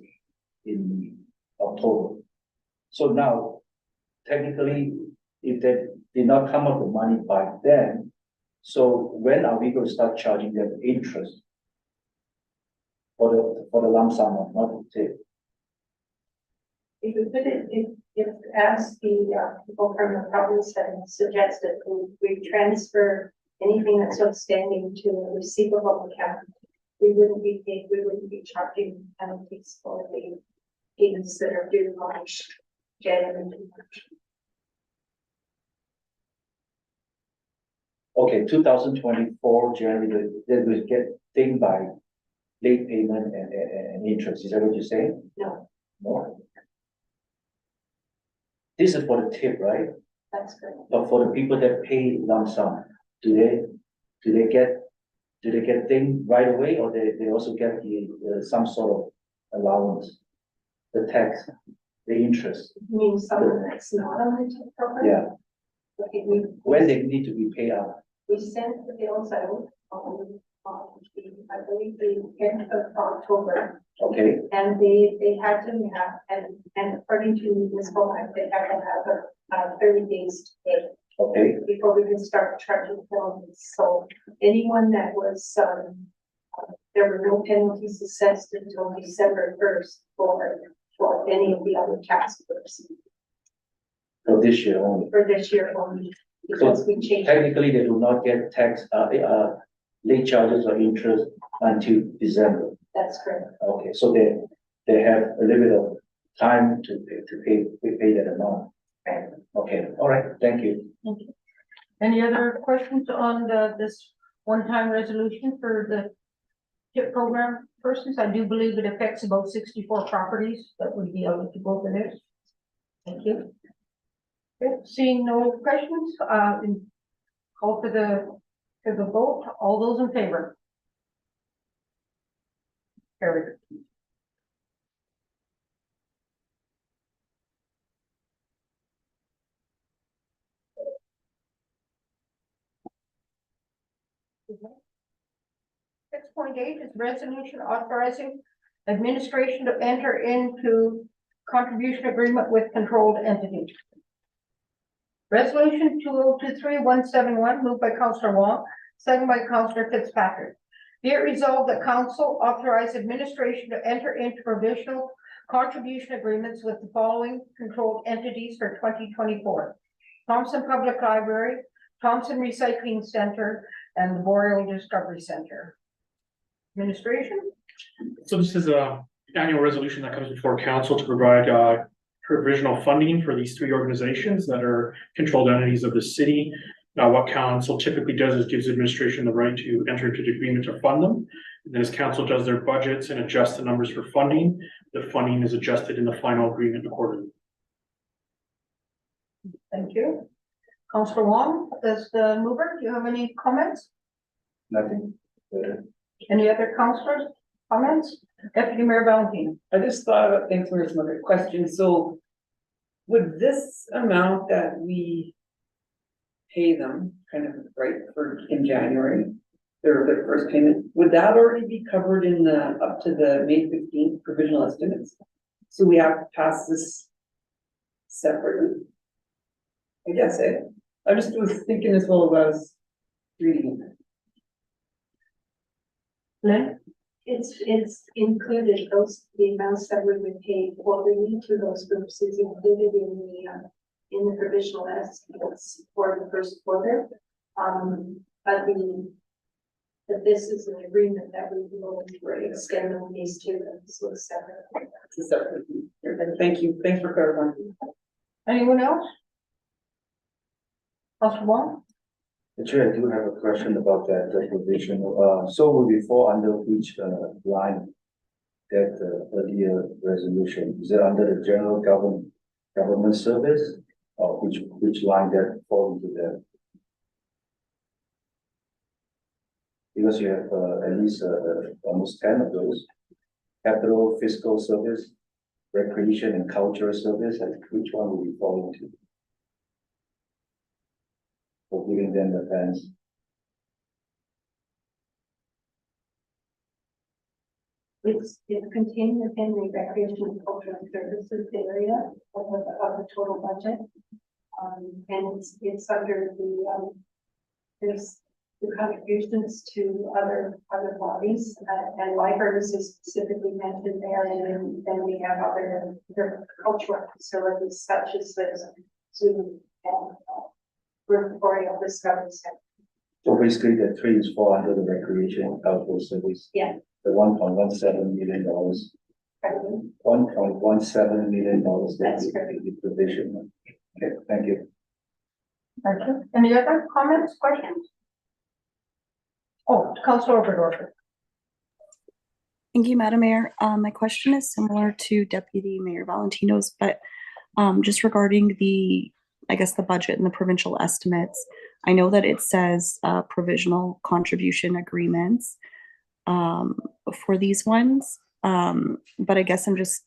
in October. So now, technically, if they did not come up with money by then, so when are we going to start charging them interest for the lump sum of not the tip? If we put it, if as the people from the province have suggested, we transfer anything that's outstanding to a receivable account, we wouldn't be charging penalties for the payments that are due March, January, and March. Okay, 2024 January, they will get thing by late payment and interest. Is that what you're saying? No, No. This is for the tip, right? that's good. But for the people that pay lump sum, do they get thing right away, or they also get the some sort of allowance, the tax, the interest? You mean someone that's not on the TIP program? Yeah. Okay, When they need to be paid out. we sent the bills out I believe the end of October. Okay. And they had to have, and according to municipal act, they had to have 30 days to pay. Okay, Before we can start charging penalties. So anyone that was, there were no penalties assessed until December 1st for any of the other tax groups for this year only. for this year only, because we changed. Technically, they do not get tax, late charges or interest until December. That's correct. Okay, so they have a little bit of time to pay that amount. Right. Okay, all right, thank you. Any other questions on this one-time resolution for the TIP program persons? I do believe it affects about 64 properties that would be eligible for this. Thank you. Okay, seeing no questions, call for the vote. All those in favor? Carried. Six point eight is resolution authorizing administration to enter into contribution agreement with controlled entity. Resolution 2023-171 moved by Councillor Wong, second by Councillor Fitzpatrick. Be it resolved that council authorize administration to enter into provisional contribution agreements with the following controlled entities for 2024. Thompson Public Library, Thompson Recycling Center, and the Boreal Discovery Center. Administration? So this is a annual resolution that comes before council to provide provisional funding for these three organizations that are controlled entities of the city. What council typically does is gives administration the right to enter into the agreement to fund them. And then as council does their budgets and adjust the numbers for funding, the funding is adjusted in the final agreement accordingly. Thank you. Councillor Wong, as the mover, do you have any comments? Nothing. Any other councillors, comments? Deputy Mayor Valentino. I just thought about things for some other questions. So would this amount that we pay them kind of right for in January, their first payment, would that already be covered in the up to the May 15th provisional estimates? So we have to pass this separately? I guess I just was thinking as well as I was reading it. Lynn? It's included, the amounts that we would pay quarterly to those groups is included in the provisional estimates for the first quarter. But this is an agreement that we will extend these to them, so it's separate. It's a separate. Okay, thank you. Thanks for clarifying. Anyone else? Councillor Wong? Actually, I do have a question about that provision. So will we fall under which line that earlier resolution? Is it under the general government service, or which line that fall into that? Because you have at least almost 10 of those: capital, fiscal service, recreation, and cultural service. And which one will we fall into? For giving them the funds. It's contained within the recreation and cultural services area of the total budget. And it's under there's the contributions to other bodies, and libraries is specifically mentioned there, and then we have other cultural facilities such as this zoo and Boreal Discovery Center. So basically, the three is fall under the recreation and cultural service. Yeah. The $1.17 million. $1.17 million. That's correct. The provision. Okay, thank you. Thank you. Any other comments, questions? Oh, Councillor Oberdorfer. Thank you, Madam Mayor. My question is similar to Deputy Mayor Valentino's, but just regarding I guess the budget and the provincial estimates. I know that it says provisional contribution agreements for these ones, but I guess I'm just,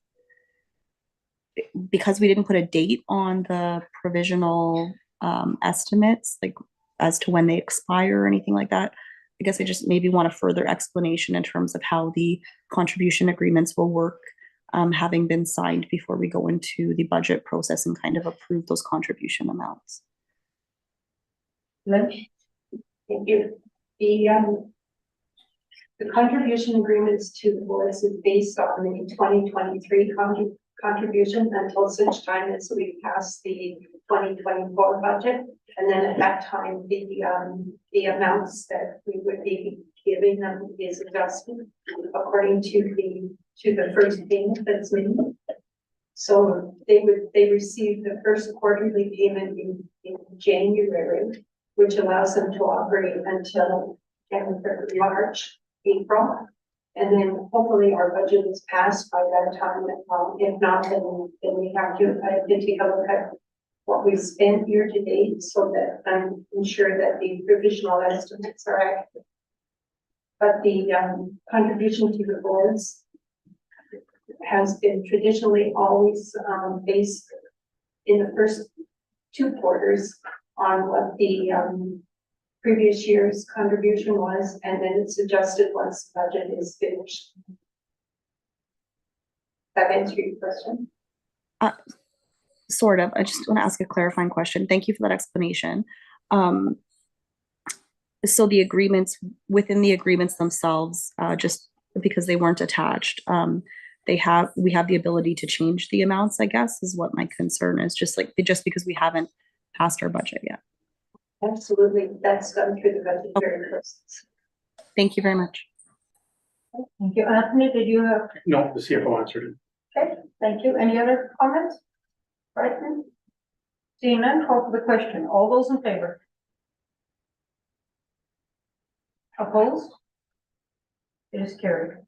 because we didn't put a date on the provisional estimates, like as to when they expire or anything like that. I guess I just maybe want a further explanation in terms of how the contribution agreements will work having been signed before we go into the budget process and kind of approve those contribution amounts. Lynn? Thank you. The contribution agreements to the boards is based on the 2023 contribution until such time as we pass the 2024 budget. And then at that time, the amounts that we would be giving them is adjusted according to the first payment that's made. So they receive the first quarterly payment in January, which allows them to operate until March, April. And then hopefully our budget is passed by that time. If not, then we have to take a look at what we spent year to date so that I'm ensure that the provisional estimates are accurate. But the contribution to the boards has been traditionally always based in the first 2 quarters on what the previous year's contribution was, and then it's adjusted once the budget is finished. That answer your question? Sort of. I just want to ask a clarifying question. Thank you for that explanation. So the agreements, within the agreements themselves, just because they weren't attached, we have the ability to change the amounts, I guess, is what my concern is, just because we haven't passed our budget yet. Absolutely, that's done through the budgetary process. Thank you very much. Thank you. Anthony, did you have? No, the CFO answered it. Okay, thank you. Any other comments? Right. Seeing none, call for the question. All those in favor? Opposed? It is carried.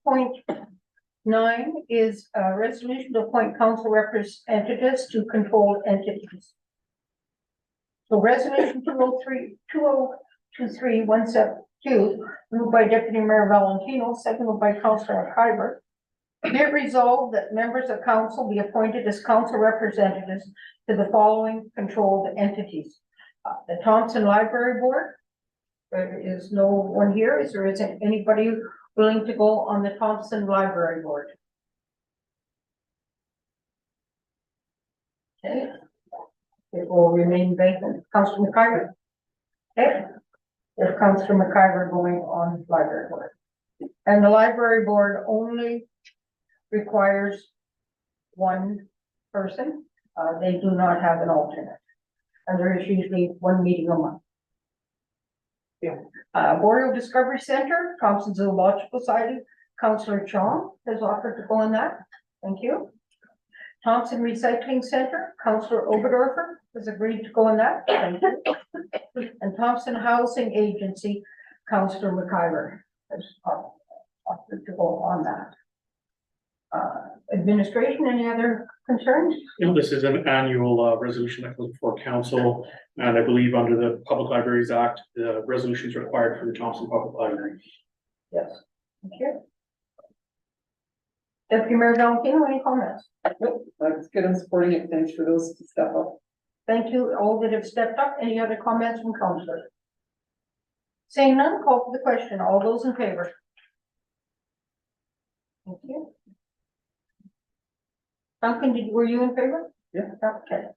Point 9 is a resolution to appoint council representatives to control entities. So resolution 2023-172, moved by Deputy Mayor Valentino, seconded by Councilor McIver. Be it resolved that members of council be appointed as council representatives to the following controlled entities. The Thompson Library Board. There is no one here. Isn't anybody willing to go on the Thompson Library Board? Okay. It will remain vacant. Councilor McIver. Okay. There's Councilor McIver going on Library Board. And the Library Board only requires one person. They do not have an alternate. And there is usually one meeting a month. Yeah. Boreal Discovery Center, Thompson Zoological Society, Councillor Chong has offered to go on that. Thank you. Thompson Recycling Center, Councillor Oberdorfer has agreed to go on that. Thank you. And Thompson Housing Agency, Councillor McIver has offered to go on that. Administration, any other concerns? You know, this is an annual resolution that goes before council, and I believe under the Public Libraries Act, the resolution is required for the Thompson Public Library. Yes. Thank you. Deputy Mayor Valentino, any comments? Nope, that's good. I'm supporting it. Thanks for those to step up. Thank you, all that have stepped up. Any other comments from councilors? Seeing none, call for the question. All those in favor? Thank you. Duncan, were you in favor? Yeah. Okay.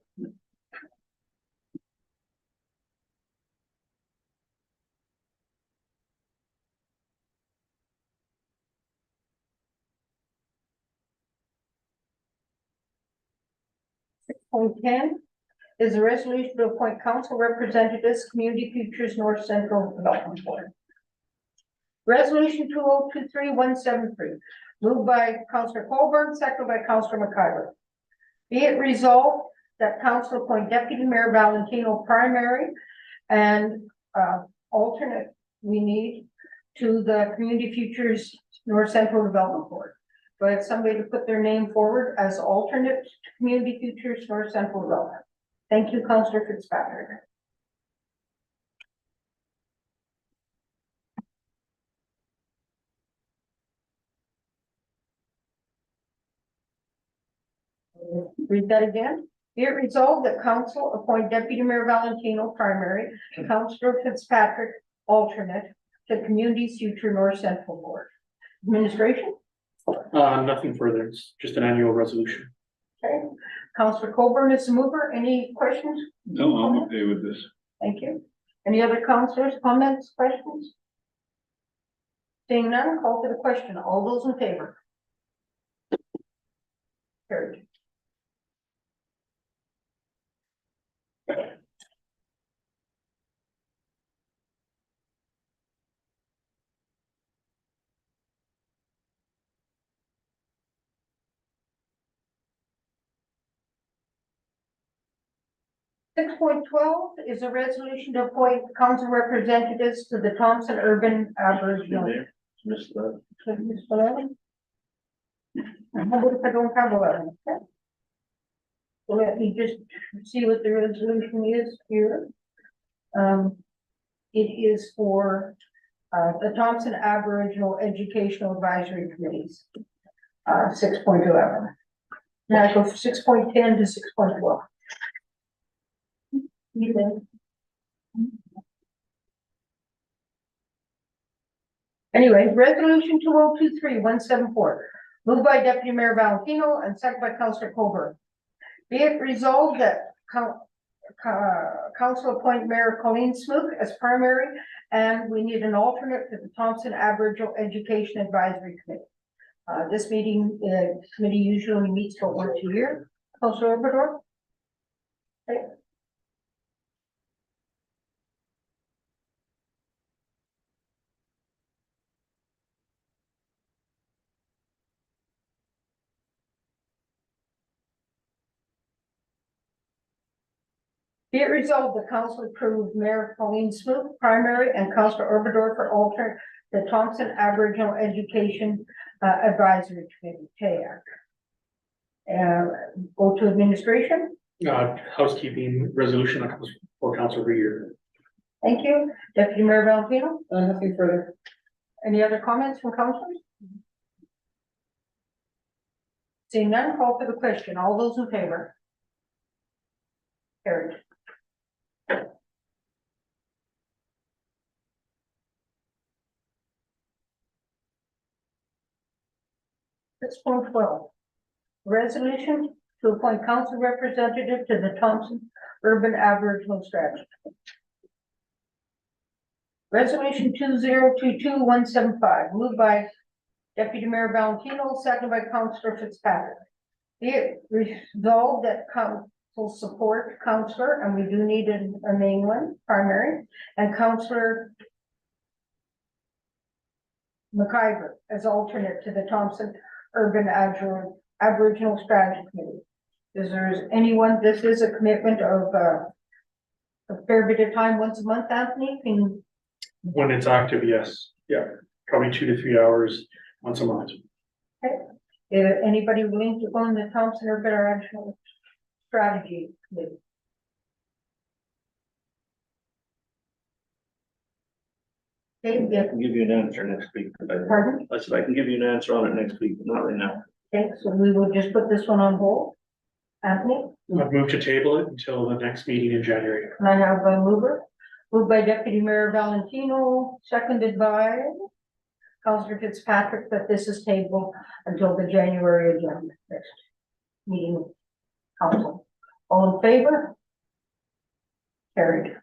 Point 10 is a resolution to appoint council representatives, Community Futures North Central Development Board. Resolution 2023-173, moved by Councillor Colburn, seconded by Councillor McIver. Be it resolved that council appoint Deputy Mayor Valentino primary and alternate we need to the Community Futures North Central Development Board. Do I have somebody to put their name forward as alternate to Community Futures North Central Development? Thank you, Councillor Fitzpatrick. Read that again. Be it resolved that council appoint Deputy Mayor Valentino primary, Councillor Fitzpatrick alternate to Communities Future North Central Board. Administration, Nothing further. It's just an annual resolution. okay. Councillor Coburn is the mover. Any questions? No, I'm okay with this. Thank you. Any other councillors, comments, questions? Seeing none, call for the question. All those in favor? Carried. Six point 12 is a resolution to appoint council representatives to the Thompson Urban Aboriginal. Missed that. Ms. Maloney? How about if I don't have 11? Okay. So let me just see what the resolution is here. It is for the Thompson Aboriginal Educational Advisory Committees, 6.11. Now I go from 6.10 to 6.12. Anyway, resolution 2023-174, moved by Deputy Mayor Valentino and second by Councillor Coburn. Be it resolved that council appoint Mayor Colleen Smook as primary, and we need an alternate to the Thompson Aboriginal Education Advisory Committee. This committee usually meets for once a year. Councillor Obrador? Okay. Be it resolved, the council approved Mayor Colleen Smook, primary, and Councillor Obrador for alternate, the Thompson Aboriginal Education Advisory Committee, TAAC. Go to administration. Housekeeping resolution that comes for council every year. Thank you. Deputy Mayor Valentino, Nothing further. any other comments from councilors? Seeing none, call for the question. All those in favor? Carried. Six point 12. Resolution to appoint council representative to the Thompson Urban Aboriginal Strategy. Resolution 2022-175, moved by Deputy Mayor Valentino, seconded by Councillor Fitzpatrick. Be it resolved that council support councillor, and we do need a main one, primary, and Councillor McIver as alternate to the Thompson Urban Aboriginal Strategy Committee. Is there anyone, this is a commitment of a fair bit of time, once a month, Anthony? When it's active, yes. Yeah, probably 2 to 3 hours once a month. Okay. Is anybody willing to go on the Thompson Urban Aboriginal Strategy Committee? Okay, I can give you an answer next week. Pardon? I said I can give you an answer on it next week, but not right now. Okay, so we will just put this one on hold. Anthony, I've moved to table it until the next meeting in January. and I have a mover, moved by Deputy Mayor Valentino, seconded by Councillor Fitzpatrick, that this is tabled until the January agenda, next meeting council. All in favor? Carried.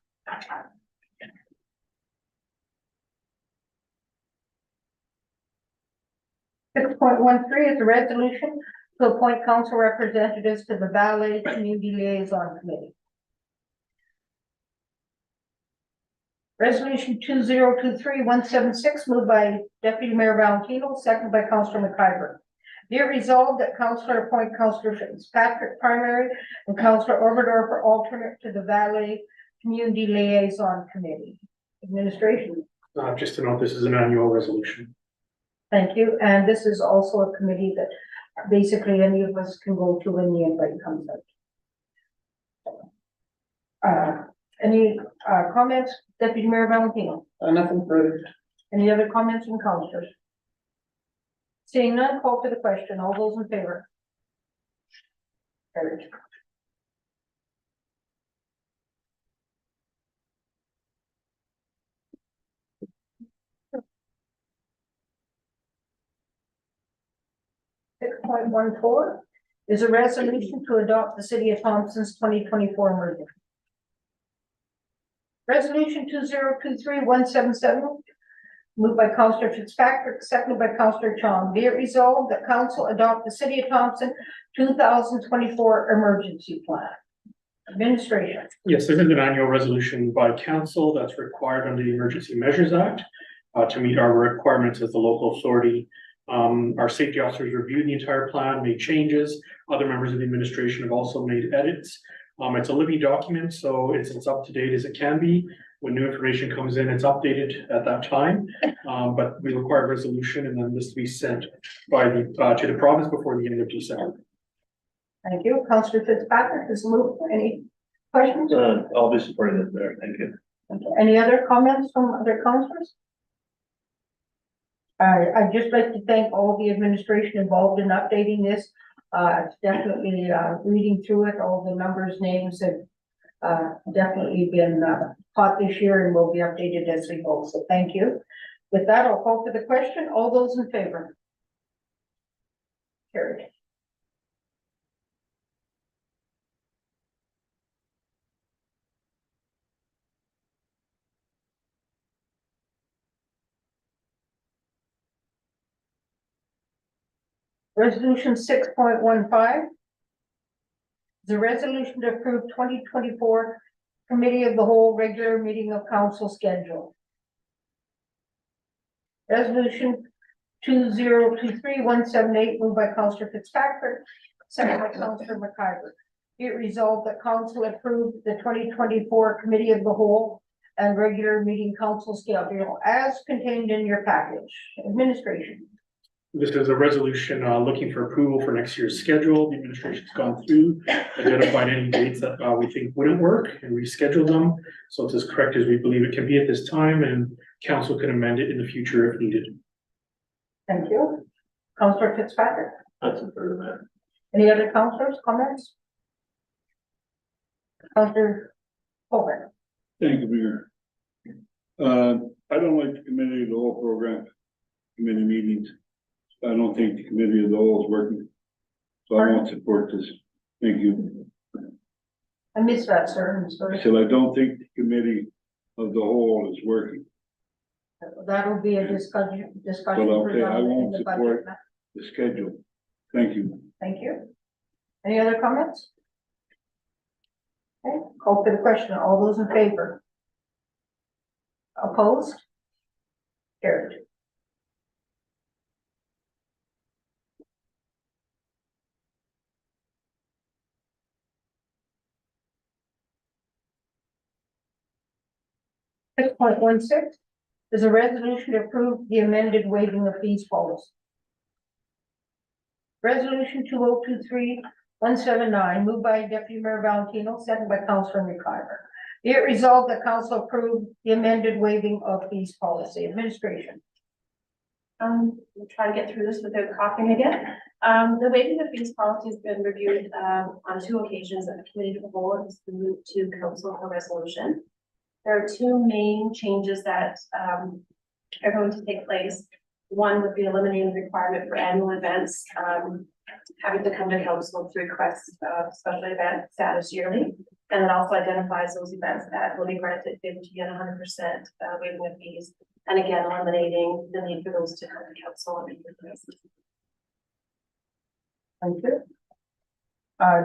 Six point 13 is a resolution to appoint council representatives to the Valley Community Liaison Committee. Resolution 2023-176, moved by Deputy Mayor Valentino, seconded by Councillor McIver. Be it resolved that councillor appoint Councillor Fitzpatrick primary and Councillor Obrador for alternate to the Valley Community Liaison Committee. Administration. Just to note, this is an annual resolution. Thank you. And this is also a committee that basically any of us can go to when the invite comes out. Any comments, Deputy Mayor Valentino? Nothing further. Any other comments from councilors? Seeing none, call for the question. All those in favor? Carried. Six point one four is a resolution to adopt the city of Thompson's 2024 emergency. Resolution 2023-177, moved by Councillor Fitzpatrick, seconded by Councillor Chong. Be it resolved that council adopt the city of Thompson 2024 emergency plan. Administration. Yes, there is an annual resolution by council that's required under the Emergency Measures Act to meet our requirements as the local authority. Our safety officers reviewed the entire plan, made changes. Other members of the administration have also made edits. It's a living document, so it's as up to date as it can be. When new information comes in, it's updated at that time. But we require a resolution and then this to be sent by to the province before the end of December. Thank you. Councillor Fitzpatrick has moved. Any questions? I'll be supporting it there. Thank you. Okay. Any other comments from other councillors? I'd just like to thank all the administration involved in updating this. It's definitely, reading through it, all the numbers, names have, definitely been, hot this year and will be updated as we go. So thank you. With that, I'll call for the question. All those in favor? Carried. Resolution 6.15. The resolution to approve 2024 Committee of the Whole regular meeting of council schedule. Resolution 2023-178, moved by Councillor Fitzpatrick, second by Councillor McIver. Be it resolved that council approved the 2024 Committee of the Whole and regular meeting council schedule as contained in your package. Administration. This is a resolution looking for approval for next year's schedule. The administration's gone through, identified any dates that we think wouldn't work and rescheduled them. So it's as correct as we believe it can be at this time, and council can amend it in the future if needed. Thank you. Councillor Fitzpatrick. That's a fair amount. Any other councillors, comments? Councillor Colbert. Thank you, Mayor. I don't like the committee of the whole program, committee meetings. I don't think the committee of the whole is working. So I won't support this. Thank you. I missed that, sir. I'm I sorry. said, I don't think the committee of the whole is working. That'll be a discussion. Well, okay, I in won't the budget. support the schedule. Thank you. Thank you. Any other comments? Okay, call for the question. All those in favor? Opposed? Carried. Six point 16 is a resolution to approve the amended waiving of fees policy. Resolution 2023-179, moved by Deputy Mayor Valentino, seconded by Councillor McIver. Be it resolved that council approve the amended waiving of fees policy. Administration. We'll try to get through this without coughing again. The waiving of fees policy has been reviewed on 2 occasions at the committee of the whole. It's been moved to council for resolution. There are 2 main changes that are going to take place. One would be eliminating the requirement for annual events having to come to council to request special event status yearly. And it also identifies those events that will be granted 50 and 100% waiving of fees. And again, eliminating the need for those to come to council. Thank you.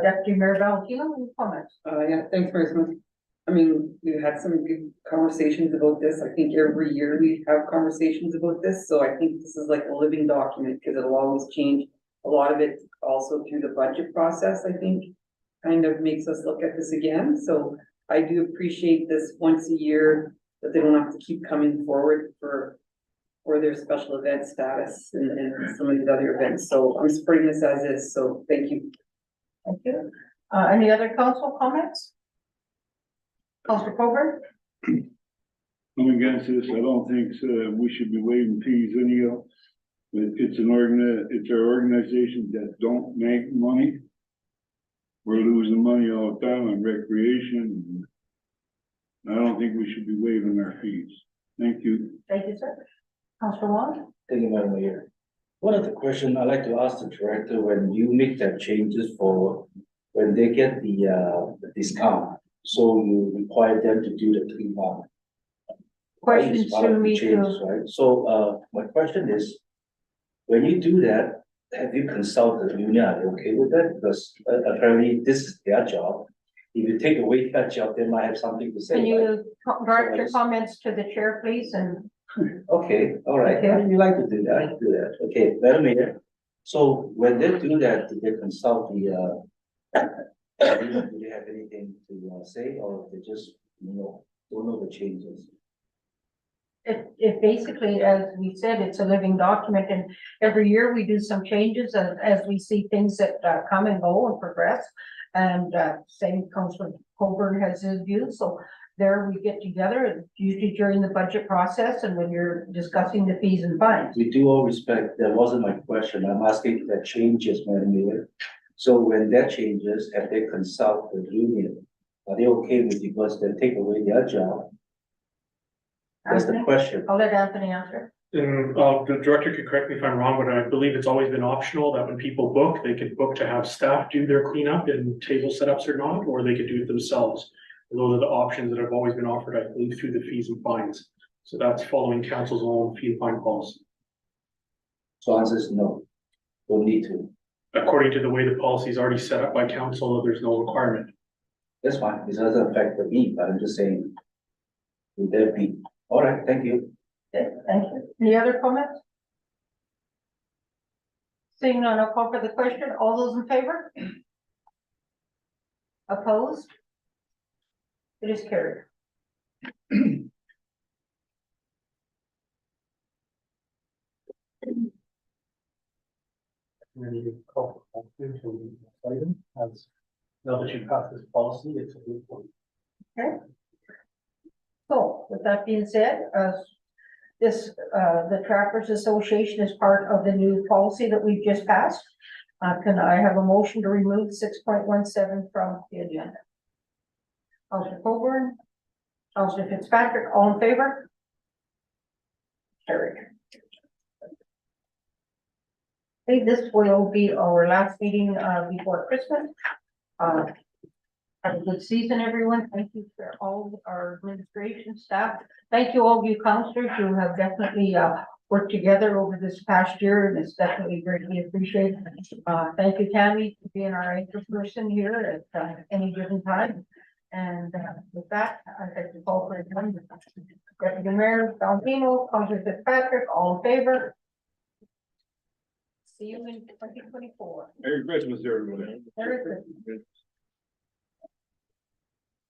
Deputy Mayor Valentino, any comments? Yeah, thanks very much. I mean, we've had some good conversations about this. I think every year we have conversations about this, so I think this is like a living document because it'll always change. A lot of it also through the budget process, I think, kind of makes us look at this again. So I do appreciate this once a year that they don't have to keep coming forward for their special event status and some of these other events. So I'm supporting this as is, so thank you. Thank you. Any other council comments? Councillor Colbert? I'm against this. I don't think we should be waiving fees anyhow. It's our organization that don't make money. We're losing money all the time on recreation. And I don't think we should be waiving our fees. Thank you. Thank you, sir. Councilor Wong? Thank you, Madam Mayor. One of the question I'd like to ask the director, when you make that changes for, when they get the discount, so you require them to do the cleanup. Question It's one to of the me changes, too. right? So, my question is, when you do that, have you consulted the union? Are they okay with that? Because apparently this is their job. If you take away that job, they might have something to say. Can right? you direct your yes. comments to the chair, please, and Okay, all right, Okay. you like to do that, I can do that, okay, Madam Mayor. So when they do that, do they consult the, do they have anything to say, or they just, don't know the changes? it basically, as we said, it's a living document, and every year we do some changes as we see things that come and go and progress. And same Councilor Coburn has his views, so there we get together, and usually during the budget process and when you're discussing the fees and fines. With due all respect, that wasn't my question, I'm asking if that changes, Madam Mayor. So when that changes, have they consult the union? Are they okay with it because they take away their job? That's the Anthony? question. I'll let Anthony answer. And the director could correct me if I'm wrong, but I believe it's always been optional that when people book, they could book to have staff do their cleanup and table setups or not, or they could do it themselves. Those are the options that have always been offered, I believe, through the fees and fines. So that's following council's own fee and fine policy. So answer is no, don't need to, According to the way the policy is already set up by council, there's no requirement. that's fine, it doesn't affect the me, but I'm just saying. Would that be, all right, thank you. Okay, thank you. Any other comments? Seeing none, I'll call for the question. All those in favor? Opposed? It is carried. And then you call for question to the item, as now that you've passed this policy, it's a good point. So with that being said, the Trappers Association is part of the new policy that we've just passed. Can I have a motion to remove 6.17 from the agenda? Councilor Coburn, Councilor Fitzpatrick, all in favor? Carried. Okay, this will be our last meeting before Christmas. Have a good season, everyone. Thank you for all our administration staff. Thank you, all of you counselors who have definitely worked together over this past year, and it's definitely greatly appreciated. Thank you, Tammy, for being our anchor person here at any given time. And with that, I'd like to call for adjournment. Deputy Mayor Valentino, Councilor Fitzpatrick, all in favor? See you in 2024. Merry Christmas, everybody. Merry Christmas.